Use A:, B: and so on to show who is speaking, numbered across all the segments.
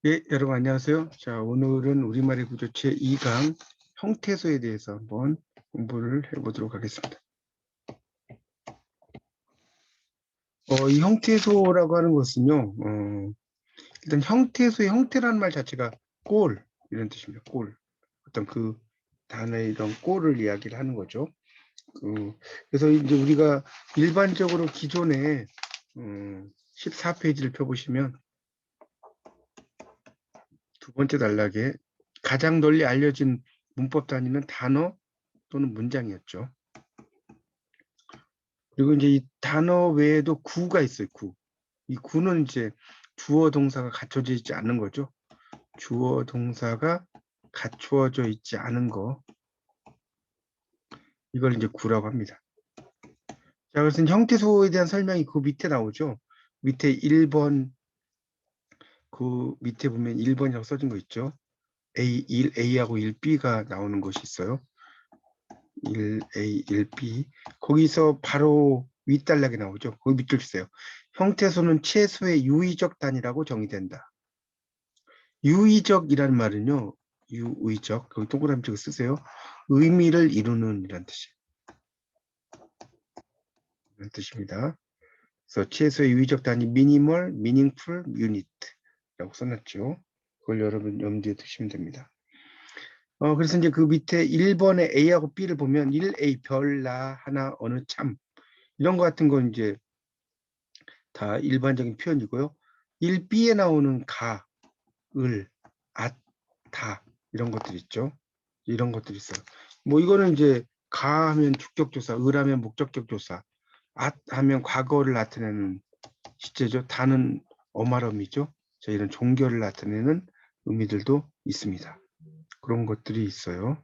A: 예, 여러분 안녕하세요. 자, 오늘은 우리말의 구조 제2강 형태소에 대해서 한번 공부를 해보도록 하겠습니다. 이 형태소라고 하는 것은요, 일단 형태소의 형태라는 말 자체가 꼴, 이런 뜻입니다. 꼴. 어떤 그 단어의 이런 꼴을 이야기를 하는 거죠. 그래서 이제 우리가 일반적으로 기존에 14페이지를 펴보시면 두 번째 단락에 가장 널리 알려진 문법 단위는 단어 또는 문장이었죠. 그리고 이제 이 단어 외에도 구가 있어요. 구. 이 구는 이제 주어 동사가 갖춰져 있지 않는 거죠. 주어 동사가 갖추어져 있지 않은 거. 이걸 이제 구라고 합니다. 자, 그래서 형태소에 대한 설명이 그 밑에 나오죠. 밑에 1번, 그 밑에 보면 1번이라고 써진 거 있죠. A하고 1B가 나오는 것이 있어요. 1A, 1B. 거기서 바로 윗단락에 나오죠. 거기 밑줄 주세요. 형태소는 최소의 유의적 단위라고 정의된다. 유의적이라는 말은요. 유의적. 거기 동그라미 찍어 쓰세요. 의미를 이루는 이란 뜻이에요. 이런 뜻입니다. 그래서 최소의 유의적 단위 minimal, meaningful unit라고 써놨죠. 그걸 여러분 염두에 두시면 됩니다. 그래서 이제 그 밑에 1번에 A하고 B를 보면 1A 별, 나, 하나, 어느, 참 이런 거 같은 건 이제 다 일반적인 표현이고요. 1B에 나오는 가, 을, 앗, 다 이런 것들 있죠. 이런 것들이 있어요. 뭐 이거는 이제 가 하면 주격조사, 을 하면 목적격조사, 앗 하면 과거를 나타내는 시제죠. 다는 어말음이죠. 자, 이런 종결을 나타내는 의미들도 있습니다. 그런 것들이 있어요.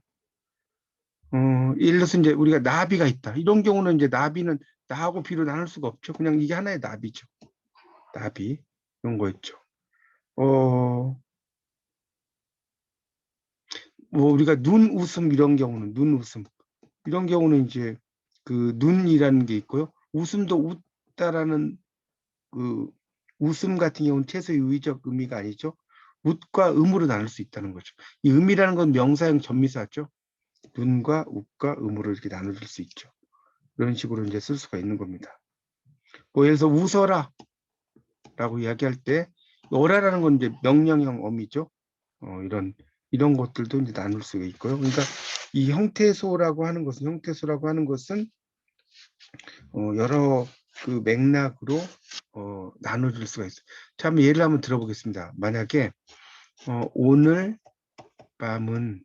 A: 예를 들어서 이제 우리가 나비가 있다. 이런 경우는 이제 나비는 나하고 비로 나눌 수가 없죠. 그냥 이게 하나의 나비죠. 나비. 이런 거 있죠. 뭐 우리가 눈웃음 이런 경우는 눈웃음 이런 경우는 이제 그 눈이라는 게 있고요. 웃음도 웃다라는 그 웃음 같은 경우는 최소 유의적 의미가 아니죠. 웃과 음으로 나눌 수 있다는 거죠. 이 음이라는 건 명사형 전미사죠. 눈과 웃과 음으로 이렇게 나눌 수 있죠. 이런 식으로 이제 쓸 수가 있는 겁니다. 뭐 예를 들어서 웃어라 라고 이야기할 때 어라라는 건 이제 명령형 어미죠. 이런 것들도 이제 나눌 수가 있고요. 그러니까 이 형태소라고 하는 것은 여러 그 맥락으로 나눠질 수가 있어요. 자, 한번 예를 한번 들어보겠습니다. 만약에 오늘 밤은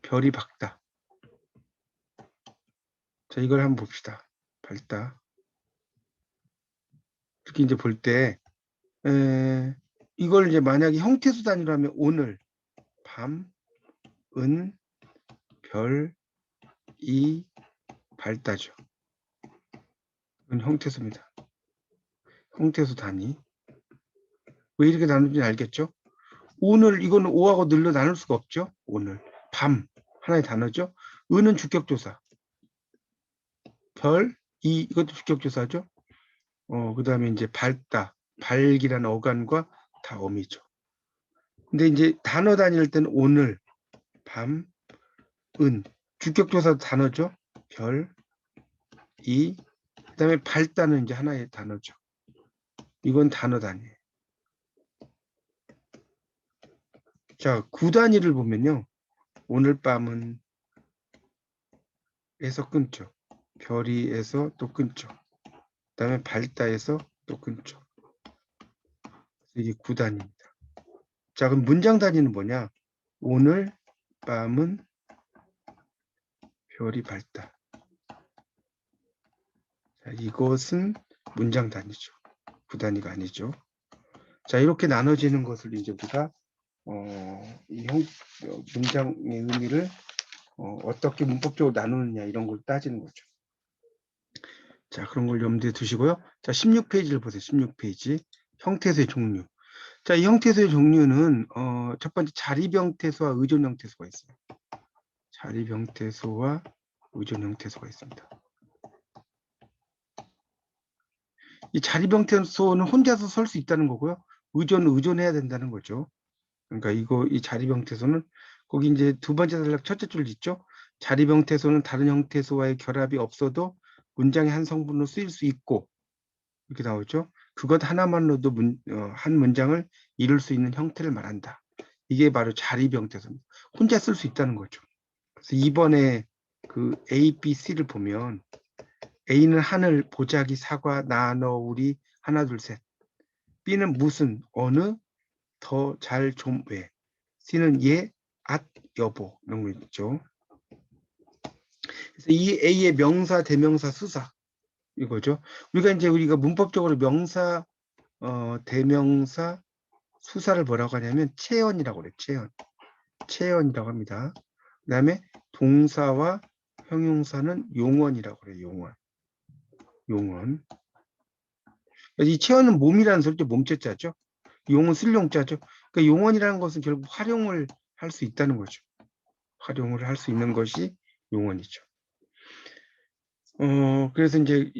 A: 별이 밝다. 자, 이걸 한번 봅시다. 밝다. 이렇게 이제 볼 때 이걸 이제 만약에 형태소 단위로 하면 오늘 밤, 은, 별, 이, 밝다죠. 이건 형태소입니다. 형태소 단위. 왜 이렇게 나누는지 알겠죠? 오늘 이거는 오하고 늘로 나눌 수가 없죠. 오늘 밤 하나의 단어죠. 은은 주격조사. 별 이것도 주격조사죠. 그다음에 이제 밝다. 밝이라는 어간과 다 어미죠. 근데 이제 단어 다닐 때는 오늘 밤 은 주격조사 단어죠. 별 그다음에 밝다는 이제 하나의 단어죠. 이건 단어 단위예요. 자, 구 단위를 보면요. 오늘 밤은 에서 끊죠. 별이에서 또 끊죠. 그다음에 밝다에서 또 끊죠. 이게 9단입니다. 자, 그럼 문장 단위는 뭐냐? 오늘 밤은 별이 밝다. 자, 이것은 문장 단위죠. 9단위가 아니죠. 자, 이렇게 나눠지는 것을 이제 우리가 이 문장의 의미를 어떻게 문법적으로 나누느냐 이런 걸 따지는 거죠. 자, 그런 걸 염두에 두시고요. 자, 16페이지를 보세요. 16페이지. 형태소의 종류. 자, 이 형태소의 종류는 첫 번째 자립형태소와 의존형태소가 있어요. 자립형태소와 의존형태소가 있습니다. 이 자립형태소는 혼자서 설 수 있다는 거고요. 의존해야 된다는 거죠. 그러니까 이 자립 형태소는 거기 이제 두 번째 단락 첫째 줄 있죠. 자립 형태소는 다른 형태소와의 결합이 없어도 문장의 한 성분으로 쓰일 수 있고 이렇게 나오죠. 그것 하나만으로도 한 문장을 이룰 수 있는 형태를 말한다. 이게 바로 자립 형태소입니다. 혼자 쓸 수 있다는 거죠. 그래서 이번에 그 A, B, C를 보면 A는 하늘, 보자기, 사과, 나, 너, 우리, 하나, 둘, 셋. B는 무슨, 어느, 더, 잘, 좀, 왜. C는 예, 앗, 여보 이런 거 있죠. 그래서 이 A의 명사, 대명사, 수사 이거죠. 우리가 문법적으로 명사, 대명사, 수사를 뭐라고 하냐면 체언이라고 그래요. 체언이라고 합니다. 그 다음에 동사와 형용사는 용언이라고 그래요. 용언. 이 체언은 몸이라는 소리죠. 몸체자죠. 용은 쓸 용자죠. 그러니까 용언이라는 것은 결국 활용을 할 수 있다는 거죠. 활용을 할 수 있는 것이 용언이죠. 그래서 이제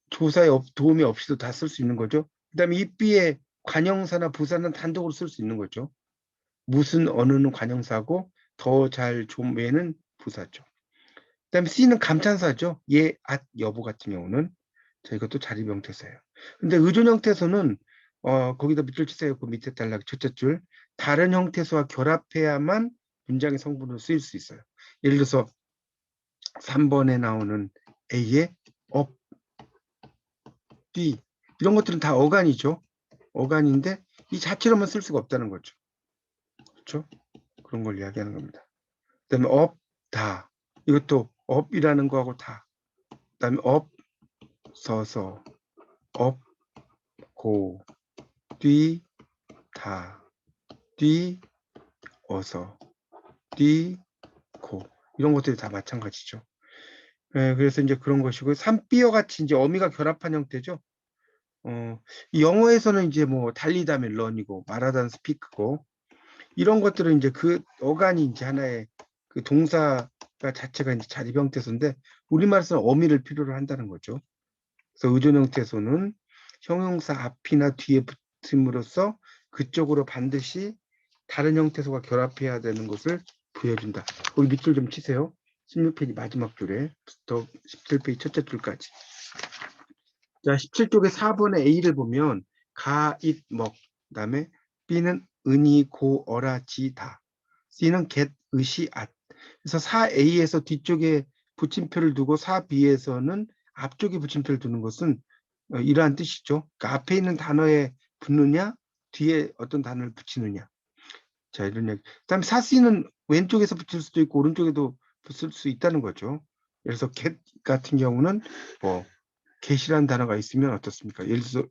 A: 조사에 도움이 없이도 다 쓸 수 있는 거죠. 그 다음에 이 B의 관형사나 부사는 단독으로 쓸 수 있는 거죠. 무슨 어느는 관형사고 더 잘 좀 외는 부사죠. 그 다음에 C는 감탄사죠. 예, 앗, 여보 같은 경우는 이것도 자립 형태사예요. 근데 의존 형태소는 거기다 밑줄 치세요. 그 밑에 단락 첫째 줄 다른 형태소와 결합해야만 문장의 성분으로 쓰일 수 있어요. 예를 들어서 3번에 나오는 A의 업, 뒤 이런 것들은 다 어간이죠. 어간인데 이 자체로만 쓸 수가 없다는 거죠. 그렇죠? 그런 걸 이야기하는 겁니다. 그다음에 업, 다 이것도 업이라는 거하고 다. 그다음에 업, 서서, 업, 고, 뒤, 다, 뒤, 어서, 뒤, 고 이런 것들이 다 마찬가지죠. 그래서 이제 그런 것이고 3B와 같이 이제 어미가 결합한 형태죠. 이 영어에서는 이제 뭐 달리다면 런이고 말하다는 스피크고 이런 것들은 이제 그 어간이 이제 하나의 그 동사가 자체가 이제 자립 형태소인데 우리말에서는 어미를 필요로 한다는 거죠. 그래서 의존 형태소는 형용사 앞이나 뒤에 붙임으로써 그쪽으로 반드시 다른 형태소가 결합해야 되는 것을 보여준다. 거기 밑줄 좀 치세요. 16페이지 마지막 줄에부터 17페이지 첫째 줄까지. 자, 17쪽에 4번의 A를 보면 가, 잇, 먹. 그다음에 B는 은이, 고, 어라, 지, 다. C는 get, 의시, 앗. 그래서 4A에서 뒤쪽에 붙임표를 두고 4B에서는 앞쪽에 붙임표를 두는 것은 이러한 뜻이죠. 그러니까 앞에 있는 단어에 붙느냐, 뒤에 어떤 단어를 붙이느냐. 자, 이런 얘기. 그다음에 4C는 왼쪽에서 붙일 수도 있고 오른쪽에도 붙을 수 있다는 거죠. 그래서 get 같은 경우는 뭐 get이라는 단어가 있으면 어떻습니까? 예를 들어서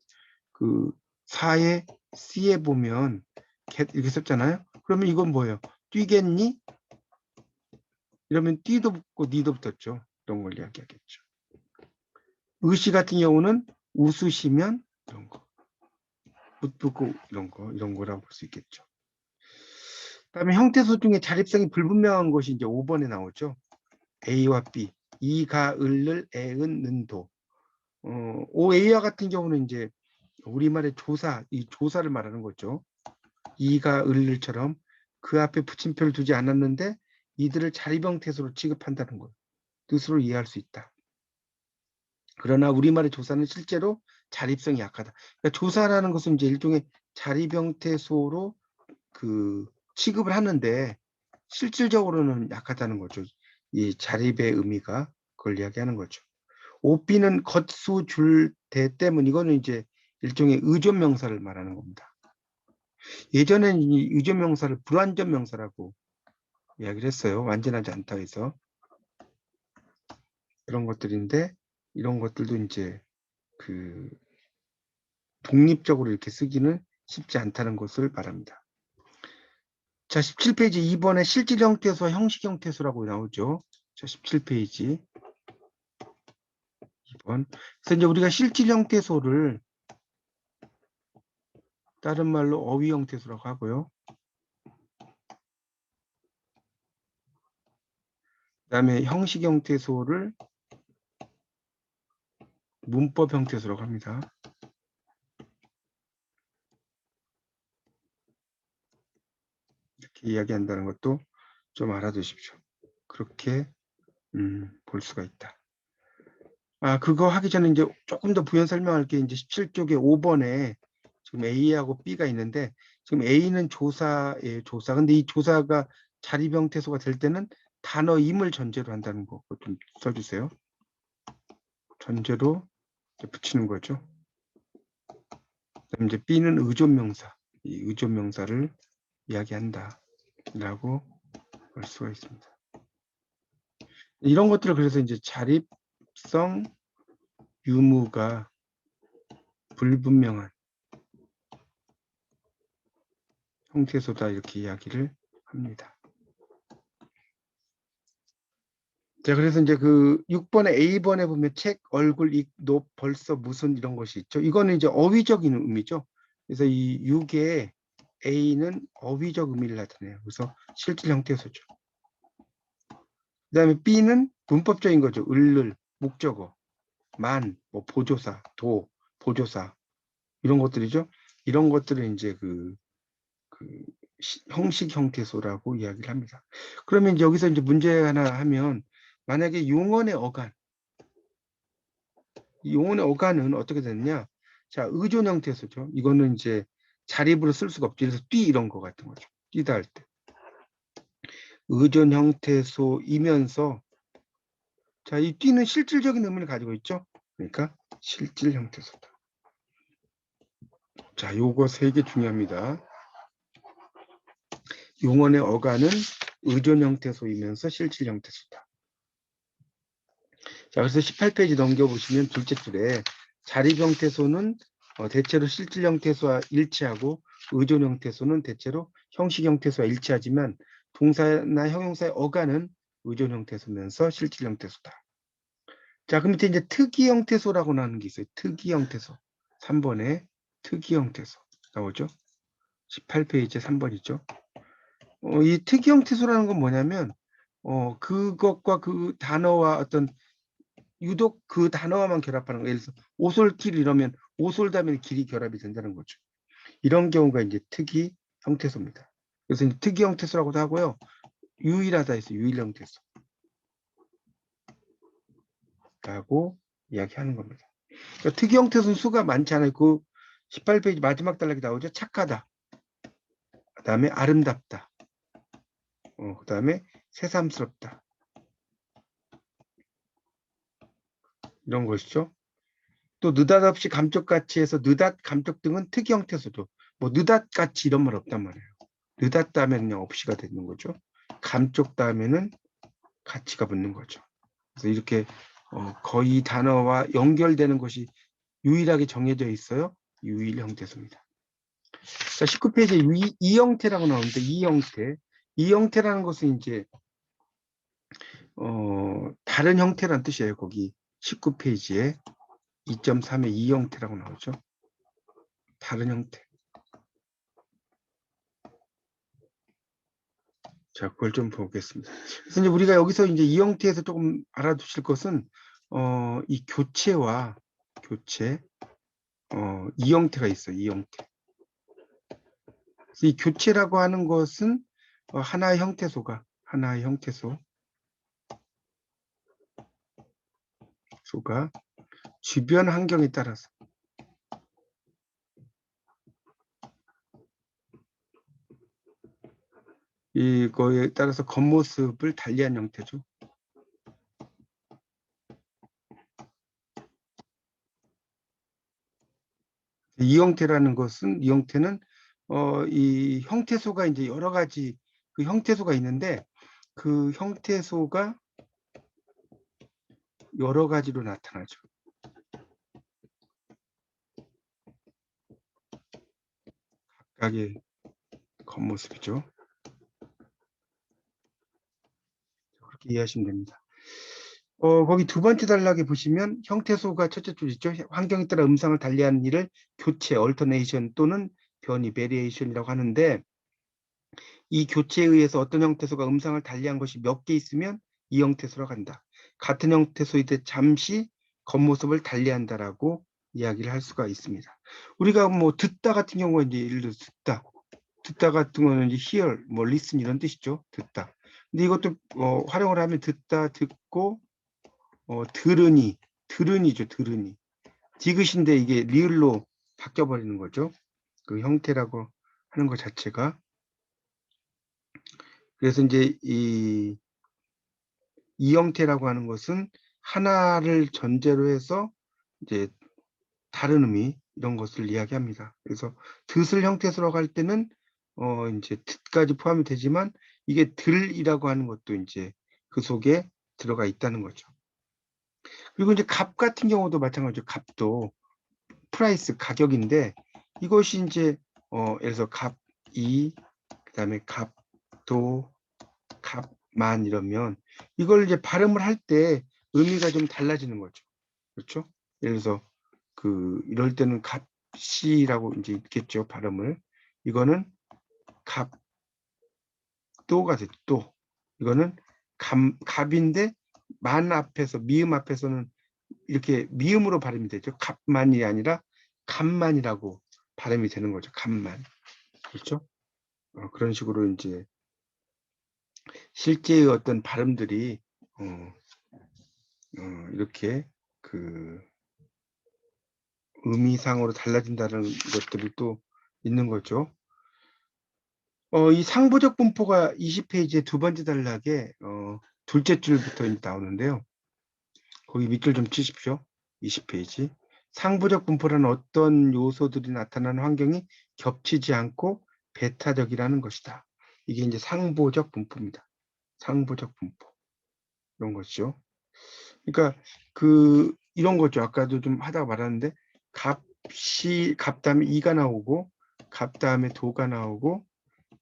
A: 그 4의 C에 보면 get 이렇게 썼잖아요. 그러면 이건 뭐예요? 뛰겠니? 이러면 뛰도 붙고 니도 붙었죠. 이런 걸 이야기하겠죠. 의시 같은 경우는 웃으시면 이런 거. 웃고 이런 거라고 볼 수 있겠죠. 그다음에 형태소 중에 자립성이 불분명한 것이 이제 5번에 나오죠. A와 B. 이가, 을을, 애은, 는도. OA와 같은 경우는 이제 우리말의 조사, 이 조사를 말하는 거죠. 이가, 을을처럼 그 앞에 붙임표를 두지 않았는데 이들을 자립 형태소로 취급한다는 것. 뜻으로 이해할 수 있다. 그러나 우리말의 조사는 실제로 자립성이 약하다. 그러니까 조사라는 것은 이제 일종의 자립 형태소로 그 취급을 하는데 실질적으로는 약하다는 거죠. 이 자립의 의미가 그걸 이야기하는 거죠. 오삐는 겉수 줄 대 때문 이거는 이제 일종의 의존 명사를 말하는 겁니다. 예전에는 이 의존 명사를 불완전 명사라고 이야기를 했어요. 완전하지 않다 해서 그런 것들인데 이런 것들도 이제 그 독립적으로 이렇게 쓰기는 쉽지 않다는 것을 말합니다. 자, 17페이지 2번에 실질 형태소, 형식 형태소라고 나오죠. 자, 17페이지 2번. 그래서 이제 우리가 실질 형태소를 다른 말로 어휘 형태소라고 하고요. 그다음에 형식 형태소를 문법 형태소라고 합니다. 이렇게 이야기한다는 것도 좀 알아두십시오. 그렇게 볼 수가 있다. 그거 하기 전에 이제 조금 더 부연 설명할 게 이제 17쪽에 5번에 지금 A하고 B가 있는데 지금 A는 조사예요, 조사. 근데 이 조사가 자리병태소가 될 때는 단어 임을 전제로 한다는 거 좀 써주세요. 전제로 이제 붙이는 거죠. 그다음 이제 B는 의존명사, 이 의존명사를 이야기한다라고 볼 수가 있습니다. 이런 것들을 그래서 이제 자립성 유무가 불분명한 형태소다 이렇게 이야기를 합니다. 자, 그래서 이제 그 6번에 A번에 보면 책, 얼굴, 익, 높, 벌써, 무슨 이런 것이 있죠. 이거는 이제 어휘적인 의미죠. 그래서 이 6의 A는 어휘적 의미를 나타내요. 그래서 실질 형태소죠. 그 다음에 B는 문법적인 거죠. 을을, 목적어, 만, 뭐 보조사, 도, 보조사 이런 것들이죠. 이런 것들을 이제 그 형식 형태소라고 이야기를 합니다. 그러면 이제 여기서 이제 문제 하나 하면 만약에 용언의 어간, 이 용언의 어간은 어떻게 됐냐? 자, 의존 형태소죠. 이거는 이제 자립으로 쓸 수가 없죠. 그래서 뛰 이런 거 같은 거죠. 뛰다 할 때. 의존 형태소이면서 자, 이 뛰는 실질적인 의미를 가지고 있죠. 그러니까 실질 형태소다. 자, 요거 세 개 중요합니다. 용언의 어간은 의존 형태소이면서 실질 형태소다. 자, 그래서 18페이지 넘겨보시면 둘째 줄에 자립 형태소는 대체로 실질 형태소와 일치하고 의존 형태소는 대체로 형식 형태소와 일치하지만 동사나 형용사의 어간은 의존 형태소면서 실질 형태소다. 자, 그 밑에 이제 특이 형태소라고 나오는 게 있어요. 특이 형태소. 3번에 특이 형태소 나오죠. 18페이지 3번이죠. 이 특이 형태소라는 건 뭐냐면 그것과 그 단어와 어떤 유독 그 단어와만 결합하는 거예요. 예를 들어서 오솔길 이러면 오솔 다음에 길이 결합이 된다는 거죠. 이런 경우가 이제 특이 형태소입니다. 그래서 이제 특이 형태소라고도 하고요. 유일하다 해서 유일 형태소 라고 이야기하는 겁니다. 그러니까 특이 형태소는 수가 많지 않아요. 그 18페이지 마지막 단락이 나오죠. 착하다. 그 다음에 아름답다. 그 다음에 새삼스럽다. 이런 것이죠. 또 느닷없이 감쪽같이 해서 느닷, 감쪽 등은 특이 형태소죠. 뭐 느닷같이 이런 말 없단 말이에요. 느닷 다음에는 그냥 없이가 되는 거죠. 감쪽 다음에는 가치가 붙는 거죠. 그래서 이렇게 거의 단어와 연결되는 것이 유일하게 정해져 있어요. 유일 형태소입니다. 자, 19페이지에 이 형태라고 나오는데 이 형태. 이 형태라는 것은 이제 다른 형태란 뜻이에요. 거기 19페이지에 2.3의 이 형태라고 나오죠. 다른 형태. 자, 그걸 좀 보겠습니다. 그래서 이제 우리가 여기서 이제 이 형태에서 조금 알아두실 것은 이 교체와 교체, 이 형태가 있어요. 이 형태. 그래서 이 교체라고 하는 것은 하나의 형태소가 주변 환경에 따라서 이거에 따라서 겉모습을 달리한 형태죠. 이 형태라는 것은 이 형태는 이 형태소가 이제 여러 가지 그 형태소가 있는데 그 형태소가 여러 가지로 나타나죠. 각각의 겉모습이죠. 그렇게 이해하시면 됩니다. 거기 두 번째 단락에 보시면 형태소가 첫째 줄 있죠. 환경에 따라 음상을 달리하는 일을 교체, 얼터네이션 또는 변이, 베리에이션이라고 하는데 이 교체에 의해서 어떤 형태소가 음상을 달리한 것이 몇 개 있으면 이 형태소라고 한다. 같은 형태소일 때 잠시 겉모습을 달리한다라고 이야기를 할 수가 있습니다. 우리가 뭐 듣다 같은 경우가 이제 예를 들어 듣다. 듣다 같은 거는 이제 hear, 뭐 listen 이런 뜻이죠. 듣다. 근데 이것도 활용을 하면 듣다, 듣고 들으니, 들으니죠. 들으니. 디귿인데 이게 리을로 바뀌어 버리는 거죠. 그 형태라고 하는 것 자체가. 그래서 이제 이 형태라고 하는 것은 하나를 전제로 해서 이제 다른 의미 이런 것을 이야기합니다. 그래서 듣을 형태로 할 때는 이제 듣까지 포함이 되지만 이게 들이라고 하는 것도 이제 그 속에 들어가 있다는 거죠. 그리고 이제 값 같은 경우도 마찬가지죠. 값도 프라이스 가격인데 이것이 이제 예를 들어서 값2 그다음에 값도 값만 이러면 이걸 이제 발음을 할 때 의미가 좀 달라지는 거죠. 그렇죠? 예를 들어서 이럴 때는 값이라고 이제 있겠죠. 발음을. 이거는 값도가 됐죠. 또. 이거는 값인데 만 앞에서 미음 앞에서는 이렇게 미음으로 발음이 되죠. 값만이 아니라 값만이라고 발음이 되는 거죠. 값만. 그렇죠? 그런 식으로 이제 실제의 어떤 발음들이 이렇게 의미상으로 달라진다는 것들이 또 있는 거죠. 이 상부적 분포가 20페이지의 두 번째 단락에 둘째 줄부터 나오는데요. 거기 밑줄 좀 치십시오. 20페이지. 상부적 분포라는 어떤 요소들이 나타나는 환경이 겹치지 않고 배타적이라는 것이다. 이게 이제 상부적 분포입니다. 상부적 분포. 이런 것이죠. 그러니까 이런 거죠. 아까도 좀 하다가 말았는데 값 다음에 2가 나오고 값 다음에 도가 나오고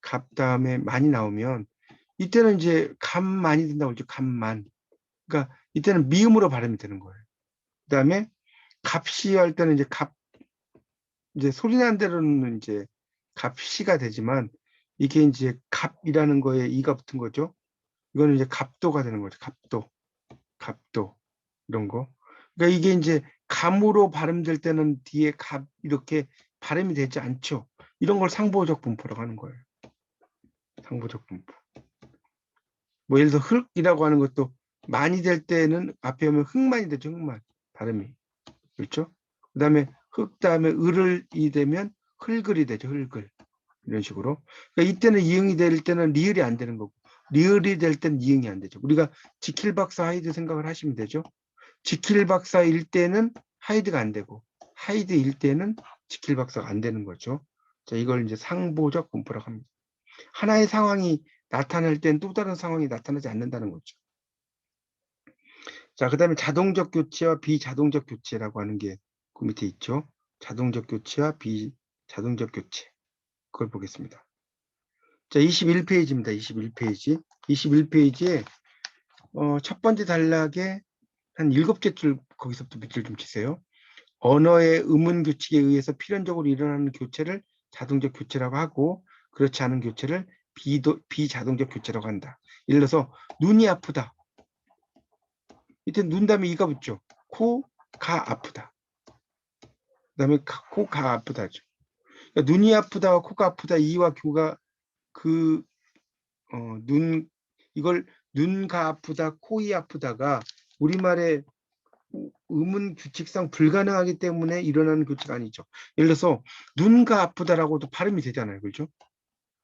A: 값 다음에 만이 나오면 이때는 이제 값만이 된다고 그러죠. 값만. 그러니까 이때는 미음으로 발음이 되는 거예요. 그다음에 값시 할 때는 이제 소리 난 대로는 이제 값시가 되지만 이게 이제 값이라는 거에 이가 붙은 거죠. 이거는 이제 값도가 되는 거죠. 값도 이런 거. 그러니까 이게 이제 감으로 발음될 때는 뒤에 값 이렇게 발음이 되지 않죠. 이런 걸 상보적 분포라고 하는 거예요. 상보적 분포. 뭐 예를 들어 흙이라고 하는 것도 많이 될 때는 앞에 오면 흙만이 되죠. 흙만 발음이. 그렇죠? 그다음에 흙 다음에 을이 되면 흙을이 되죠. 흙을. 이런 식으로. 그러니까 이때는 이응이 될 때는 리을이 안 되는 거고 리을이 될 때는 이응이 안 되죠. 우리가 지킬 박사 하이드 생각을 하시면 되죠. 지킬 박사일 때는 하이드가 안 되고 하이드일 때는 지킬 박사가 안 되는 거죠. 자, 이걸 이제 상보적 분포라고 합니다. 하나의 상황이 나타날 땐 또 다른 상황이 나타나지 않는다는 거죠. 자, 그 다음에 자동적 교체와 비자동적 교체라고 하는 게 그 밑에 있죠. 자동적 교체와 비자동적 교체. 그걸 보겠습니다. 자, 21페이지입니다. 21페이지. 21페이지에 첫 번째 단락에 한 7개 줄 거기서부터 밑줄 좀 치세요. 언어의 음운 규칙에 의해서 필연적으로 일어나는 교체를 자동적 교체라고 하고 그렇지 않은 교체를 비자동적 교체라고 한다. 예를 들어서 눈이 아프다. 이때 눈 다음에 이가 붙죠. 코가 아프다. 그 다음에 코가 아프다죠. 그러니까 눈이 아프다와 코가 아프다 이와 교가 이걸 눈가 아프다, 코이 아프다가 우리말에 음운 규칙상 불가능하기 때문에 일어나는 교체가 아니죠. 예를 들어서 눈가 아프다라고도 발음이 되잖아요. 그렇죠?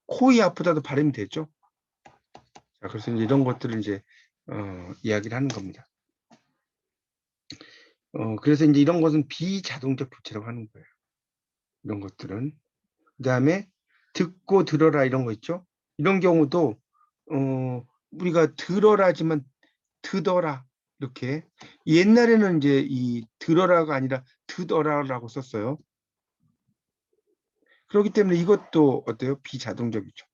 A: 코이 아프다도 발음이 되죠. 자, 그래서 이제 이런 것들을 이제 이야기를 하는 겁니다. 그래서 이제 이런 것은 비자동적 교체라고 하는 거예요. 이런 것들은. 그 다음에 듣고 들어라 이런 거 있죠. 이런 경우도 우리가 들어라지만 듣어라 이렇게 옛날에는 이제 이 들어라가 아니라 듣어라라고 썼어요. 그렇기 때문에 이것도 어때요? 비자동적이죠.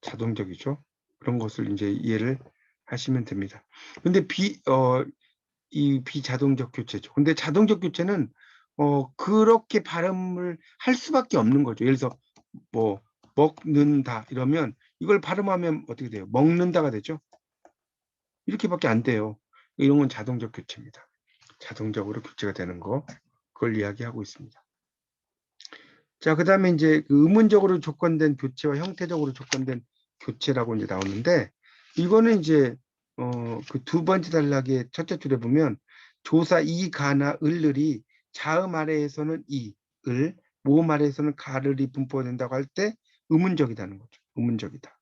A: 자동적이죠. 그런 것을 이제 이해를 하시면 됩니다. 근데 이 비자동적 교체죠. 근데 자동적 교체는 그렇게 발음을 할 수밖에 없는 거죠. 예를 들어서 뭐 먹는다 이러면 이걸 발음하면 어떻게 돼요? 먹는다가 되죠. 이렇게밖에 안 돼요. 이런 건 자동적 교체입니다. 자동적으로 교체가 되는 거 그걸 이야기하고 있습니다. 자, 그다음에 이제 그 의문적으로 조건된 교체와 형태적으로 조건된 교체라고 이제 나오는데 이거는 이제 그 두 번째 단락의 첫째 줄에 보면 조사 이 가나 을을이 자음 아래에서는 이, 을, 모음 아래에서는 가를이 분포된다고 할 때 의문적이다는 거죠. 의문적이다.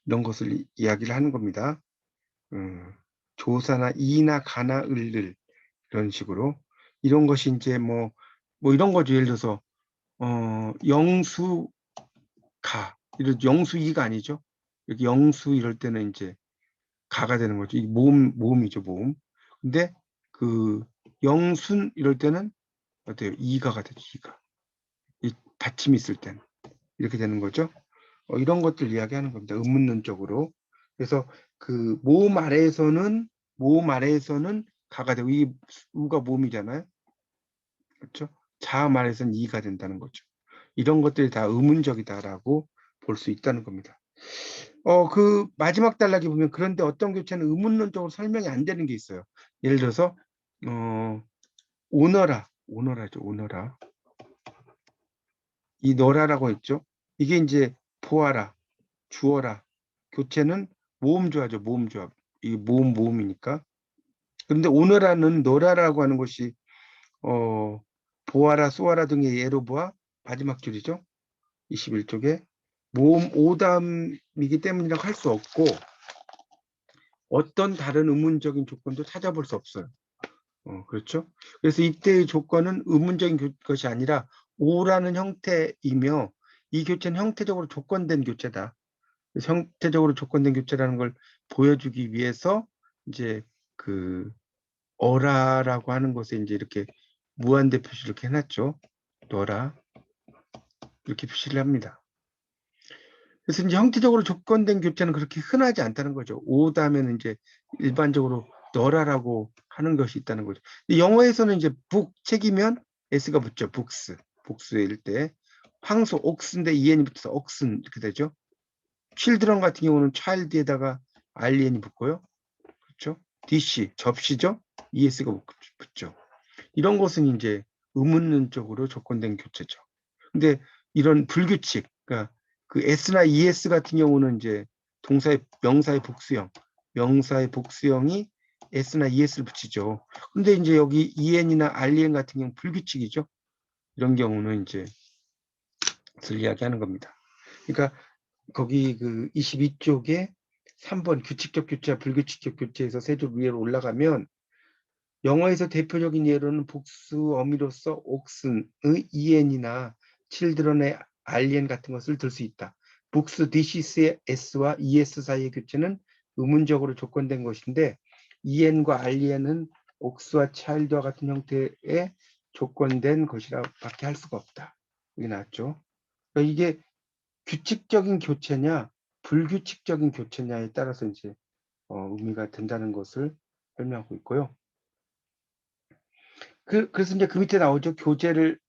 A: 이런 것을 이야기를 하는 겁니다. 조사나 이나 가나 을을 이런 식으로 이런 것이 이제 뭐 이런 거죠. 예를 들어서 영수 가 이런 영수 이가 아니죠. 여기 영수 이럴 때는 이제 가가 되는 거죠. 이 모음이죠, 모음. 근데 그 영순 이럴 때는 어때요? 이가가 되죠, 이가. 이 받침이 있을 때는 이렇게 되는 거죠. 이런 것들 이야기하는 겁니다. 의문론적으로. 그래서 그 모음 아래에서는 가가 되고 이 우가 모음이잖아요. 그렇죠? 자음 아래에서는 이가 된다는 거죠. 이런 것들이 다 의문적이다라고 볼 수 있다는 겁니다. 그 마지막 단락에 보면 그런데 어떤 교체는 의문론적으로 설명이 안 되는 게 있어요. 예를 들어서 오너라죠, 오너라. 이 너라라고 했죠. 이게 이제 보아라, 주어라. 교체는 모음조합죠, 모음조합. 이 모음이니까. 그런데 오너라는 너라라고 하는 것이 보아라, 쏘아라 등의 예로 보아 마지막 줄이죠. 21쪽에 모음 오담이기 때문이라고 할 수 없고 어떤 다른 의문적인 조건도 찾아볼 수 없어요. 그렇죠? 그래서 이때의 조건은 의문적인 것이 아니라 오라는 형태이며 이 교체는 형태적으로 조건된 교체다. 그래서 형태적으로 조건된 교체라는 걸 보여주기 위해서 이제 그 어라라고 하는 것에 이제 이렇게 무한대 표시를 이렇게 해놨죠. 너라 이렇게 표시를 합니다. 그래서 이제 형태적으로 조건된 교체는 그렇게 흔하지 않다는 거죠. 오다면 이제 일반적으로 너라라고 하는 것이 있다는 거죠. 영어에서는 이제 북 책이면 s가 붙죠. 북스일 때 황소 옥스인데 en이 붙어서 옥슨 이렇게 되죠. children 같은 경우는 child에다가 ren이 붙고요. 그렇죠? dish 접시죠. es가 붙죠. 이런 것은 이제 의문론적으로 조건된 교체죠. 근데 이런 불규칙, 그러니까 그 s나 es 같은 경우는 이제 명사의 복수형이 s나 es를 붙이죠. 근데 이제 여기 en이나 ren 같은 경우 불규칙이죠. 이런 경우는 이제 를 이야기하는 겁니다. 그러니까 거기 그 22쪽에 3번 규칙적 교체와 불규칙적 교체에서 세 줄 위로 올라가면 영어에서 대표적인 예로는 복수 어미로서 옥슨의 en이나 children의 rn 같은 것을 들 수 있다. 복수 dishis의 s와 es 사이의 교체는 의문적으로 조건된 것인데 en과 rn은 옥수와 child와 같은 형태의 조건된 것이라 밖에 할 수가 없다. 이게 나왔죠. 그러니까 이게 규칙적인 교체냐 불규칙적인 교체냐에 따라서 이제 의미가 된다는 것을 설명하고 있고요. 그래서 이제 그 밑에 나오죠. 교체를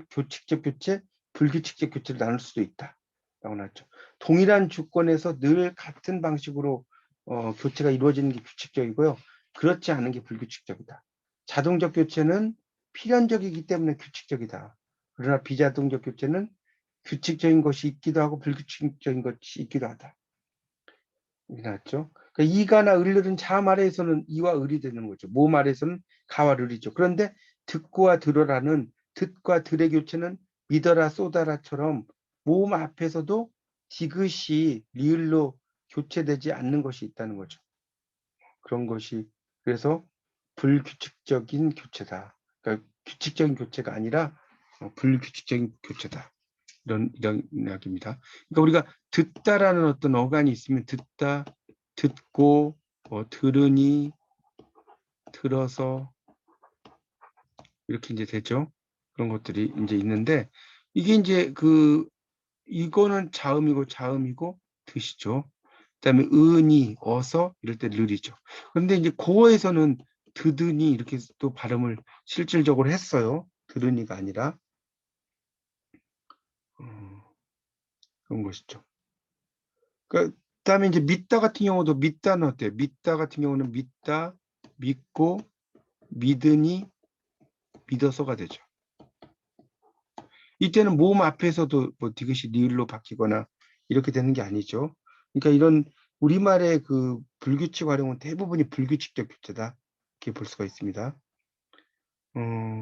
A: 규칙적 교체, 불규칙적 교체를 나눌 수도 있다. 라고 나왔죠. 동일한 주권에서 늘 같은 방식으로 교체가 이루어지는 게 규칙적이고요. 그렇지 않은 게 불규칙적이다. 자동적 교체는 필연적이기 때문에 규칙적이다. 그러나 비자동적 교체는 규칙적인 것이 있기도 하고 불규칙적인 것이 있기도 하다. 이게 나왔죠. 그러니까 이가나 을은 자 말에서는 이와 을이 되는 거죠. 모 말에서는 가와 을이죠. 그런데 듣고와 들어라는 듣과 들의 교체는 믿어라 쏘다라처럼 모음 앞에서도 디귿이 리을로 교체되지 않는 것이 있다는 거죠. 그런 것이 그래서 불규칙적인 교체다. 그러니까 규칙적인 교체가 아니라 불규칙적인 교체다. 이런 이야기입니다. 그러니까 우리가 듣다라는 어떤 어간이 있으면 듣다, 듣고, 들으니, 들어서 이렇게 이제 되죠. 그런 것들이 이제 있는데 이게 이제 이거는 자음이고 뜻이죠. 그다음에 은이 어서 이럴 때 를이죠. 그런데 이제 고어에서는 듣으니 이렇게 또 발음을 실질적으로 했어요. 들으니가 아니라 그런 것이죠. 그다음에 이제 믿다 같은 경우도 믿다는 어때요? 믿다 같은 경우는 믿다, 믿고, 믿으니, 믿어서가 되죠. 이때는 모음 앞에서도 뭐 디귿이 니을로 바뀌거나 이렇게 되는 게 아니죠. 그러니까 이런 우리말의 그 불규칙 활용은 대부분이 불규칙적 교체다. 이렇게 볼 수가 있습니다.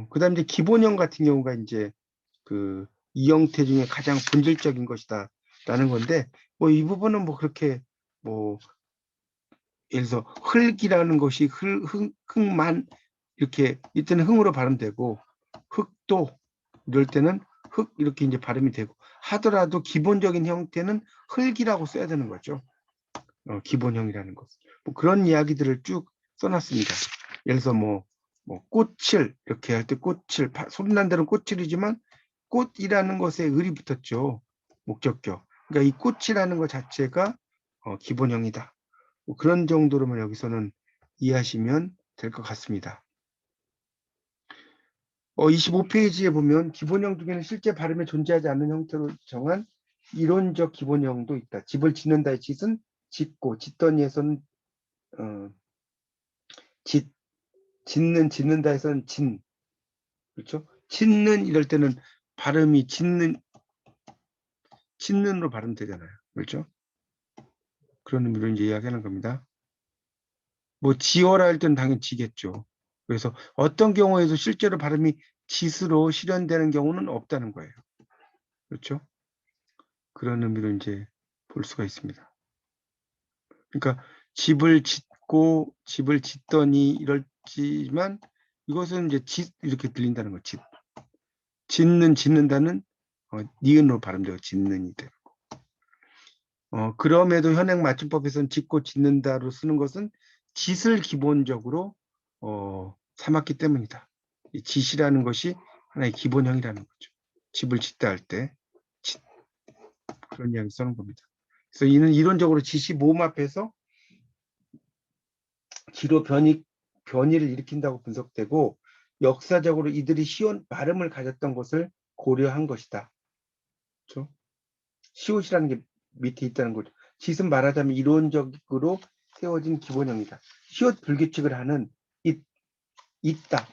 A: 그다음 이제 기본형 같은 경우가 이제 그 이 형태 중에 가장 본질적인 것이다 라는 건데 뭐 이 부분은 뭐 그렇게 뭐 예를 들어서 흙이라는 것이 흙만 이렇게 이때는 흙으로 발음되고 흙도 이럴 때는 흙 이렇게 이제 발음이 되고 하더라도 기본적인 형태는 흙이라고 써야 되는 거죠. 기본형이라는 것. 뭐 그런 이야기들을 쭉 써놨습니다. 예를 들어서 뭐 꽃을 이렇게 할 때 꽃을 소리 난 대로 꽃을이지만 꽃이라는 것에 을이 붙었죠. 목적격. 그러니까 이 꽃이라는 것 자체가 기본형이다. 뭐 그런 정도로만 여기서는 이해하시면 될 것 같습니다. 25페이지에 보면 기본형 중에는 실제 발음에 존재하지 않는 형태로 정한 이론적 기본형도 있다. 집을 짓는다의 짓은 짓고, 짓더니에서는 짓는다에서는 진, 그렇죠? 짓는 이럴 때는 발음이 짓는으로 발음되잖아요. 그렇죠? 그런 의미로 이제 이야기하는 겁니다. 뭐 지어라 할 때는 당연히 지겠죠. 그래서 어떤 경우에도 실제로 발음이 짓으로 실현되는 경우는 없다는 거예요. 그렇죠? 그런 의미로 이제 볼 수가 있습니다. 그러니까 집을 짓고 집을 짓더니 이럴지만 이것은 이제 짓 이렇게 들린다는 거. 짓는다는 니은으로 발음되고 짓는이 되고. 그럼에도 현행 맞춤법에서는 짓고 짓는다로 쓰는 것은 짓을 기본적으로 삼았기 때문이다. 이 짓이라는 것이 하나의 기본형이라는 거죠. 집을 짓다 할 때 그런 이야기 쓰는 겁니다. 그래서 이는 이론적으로 짓이 모음 앞에서 기로 변이를 일으킨다고 분석되고 역사적으로 이들이 시옷 발음을 가졌던 것을 고려한 것이다. 그렇죠? 시옷이라는 게 밑에 있다는 거죠. 짓은 말하자면 이론적으로 세워진 기본형이다. 시옷 불규칙을 하는 있다.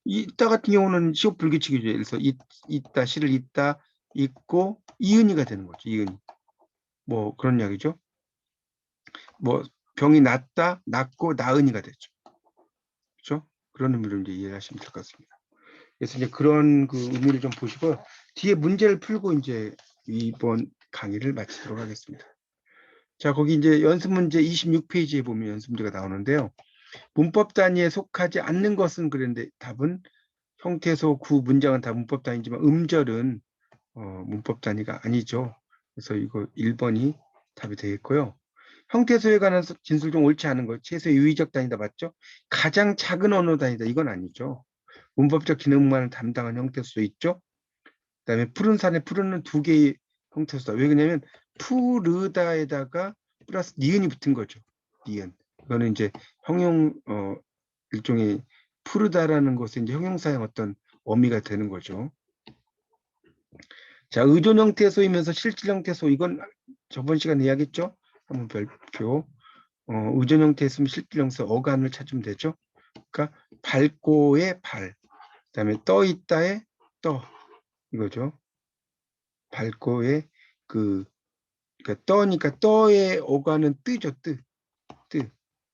A: 있다 같은 경우는 시옷 불규칙이죠. 그래서 있다, 시를 있다, 있고 이은이가 되는 거죠. 이은이. 뭐 그런 이야기죠. 뭐 병이 낫고 나은이가 되죠. 그렇죠? 그런 의미로 이제 이해하시면 될 것 같습니다. 그래서 이제 그런 그 의미를 좀 보시고요. 뒤에 문제를 풀고 이제 이번 강의를 마치도록 하겠습니다. 자, 거기 이제 연습 문제 26페이지에 보면 연습 문제가 나오는데요. 문법 단위에 속하지 않는 것은 그랬는데 답은 형태소 구 문장은 다 문법 단위지만 음절은 문법 단위가 아니죠. 그래서 이거 1번이 답이 되겠고요. 형태소에 관한 진술 중 옳지 않은 것, 최소 유의적 단위다 맞죠? 가장 작은 언어 단위다 이건 아니죠. 문법적 기능만을 담당한 형태수도 있죠. 그다음에 푸른 산에 푸른은 두 개의 형태수다. 왜 그러냐면 푸르다에다가 플러스 니은이 붙은 거죠. 니은. 이거는 이제 형용 일종의 푸르다라는 것은 이제 형용사의 어떤 어미가 되는 거죠. 자, 의존 형태소이면서 실질 형태소 이건 저번 시간에 이야기했죠. 한번 별표. 의존 형태소면 실질 형태 어간을 찾으면 되죠. 그러니까 밝고의 발. 그다음에 떠 있다의 떠 이거죠. 밝고의 그러니까 떠니까 떠의 어간은 뜨죠. 뜨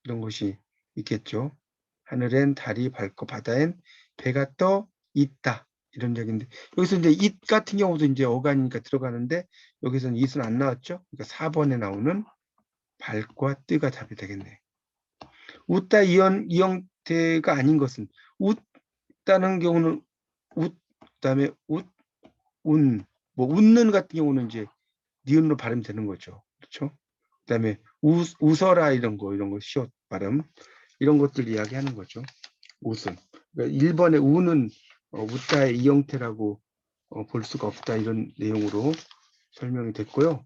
A: 이런 것이 있겠죠. 하늘엔 달이 밝고 바다엔 배가 떠 있다 이런 얘기인데 여기서 이제 잇 같은 경우도 이제 어간이니까 들어가는데 여기서는 잇은 안 나왔죠. 그러니까 4번에 나오는 밝과 뜨가 답이 되겠네. 웃다 이 형태가 아닌 것은 웃다는 경우는 그다음에 뭐 웃는 같은 경우는 이제 니은으로 발음이 되는 거죠. 그렇죠? 그다음에 웃어라 이런 거 시옷 발음 이런 것들 이야기하는 거죠. 웃음. 그러니까 1번의 우는 웃다의 이 형태라고 볼 수가 없다 이런 내용으로 설명이 됐고요.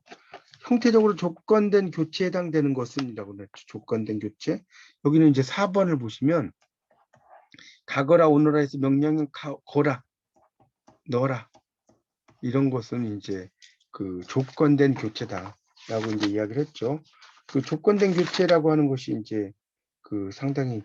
A: 형태적으로 조건된 교체에 해당되는 것은 이라고 했죠. 조건된 교체. 여기는 이제 4번을 보시면 가거라 오너라에서 명령은 거라 넣어라 이런 것은 이제 그 조건된 교체다라고 이제 이야기를 했죠. 그 조건된 교체라고 하는 것이 이제 그 상당히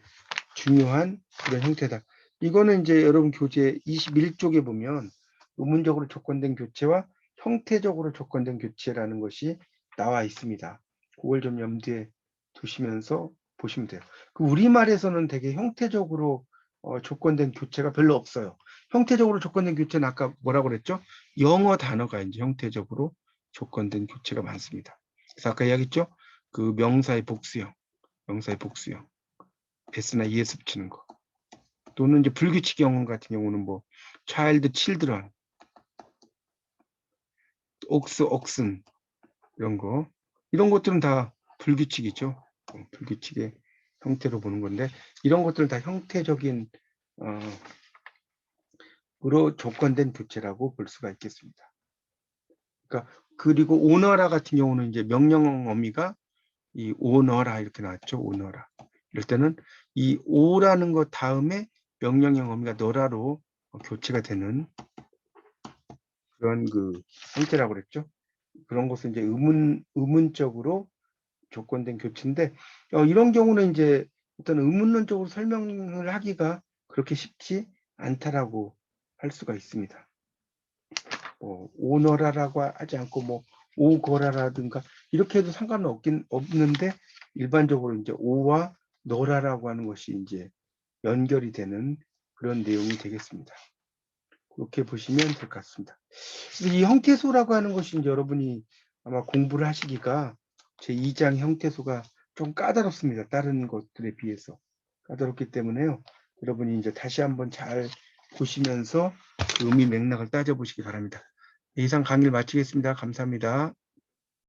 A: 중요한 그런 형태다. 이거는 이제 여러분 교재 21쪽에 보면 의문적으로 조건된 교체와 형태적으로 조건된 교체라는 것이 나와 있습니다. 그걸 좀 염두에 두시면서 보시면 돼요. 그 우리말에서는 되게 형태적으로 조건된 교체가 별로 없어요. 형태적으로 조건된 교체는 아까 뭐라고 그랬죠? 영어 단어가 이제 형태적으로 조건된 교체가 많습니다. 그래서 아까 이야기했죠? 그 명사의 복수형, 베스나 es 붙이는 거. 또는 이제 불규칙 영혼 같은 경우는 뭐 child, children, ox, oxen 이런 것들은 다 불규칙이죠. 불규칙의 형태로 보는 건데 이런 것들은 다 형태적인 으로 조건된 교체라고 볼 수가 있겠습니다. 그러니까 그리고 오너라 같은 경우는 이제 명령 어미가 이 오너라 이렇게 나왔죠. 오너라. 이럴 때는 이 오라는 것 다음에 명령형 어미가 너라로 교체가 되는 그런 그 형태라고 그랬죠. 그런 것은 이제 의문적으로 조건된 교체인데 이런 경우는 이제 어떤 의문론적으로 설명을 하기가 그렇게 쉽지 않다라고 할 수가 있습니다. 오너라라고 하지 않고 뭐 오거라라든가 이렇게 해도 상관은 없는데 일반적으로 이제 오와 너라라고 하는 것이 이제 연결이 되는 그런 내용이 되겠습니다. 그렇게 보시면 될 것 같습니다. 그래서 이 형태소라고 하는 것이 이제 여러분이 아마 공부를 하시기가 제 2장 형태소가 좀 까다롭습니다. 다른 것들에 비해서 까다롭기 때문에요. 여러분이 이제 다시 한번 잘 보시면서 그 의미 맥락을 따져보시기 바랍니다. 이상 강의를 마치겠습니다. 감사합니다.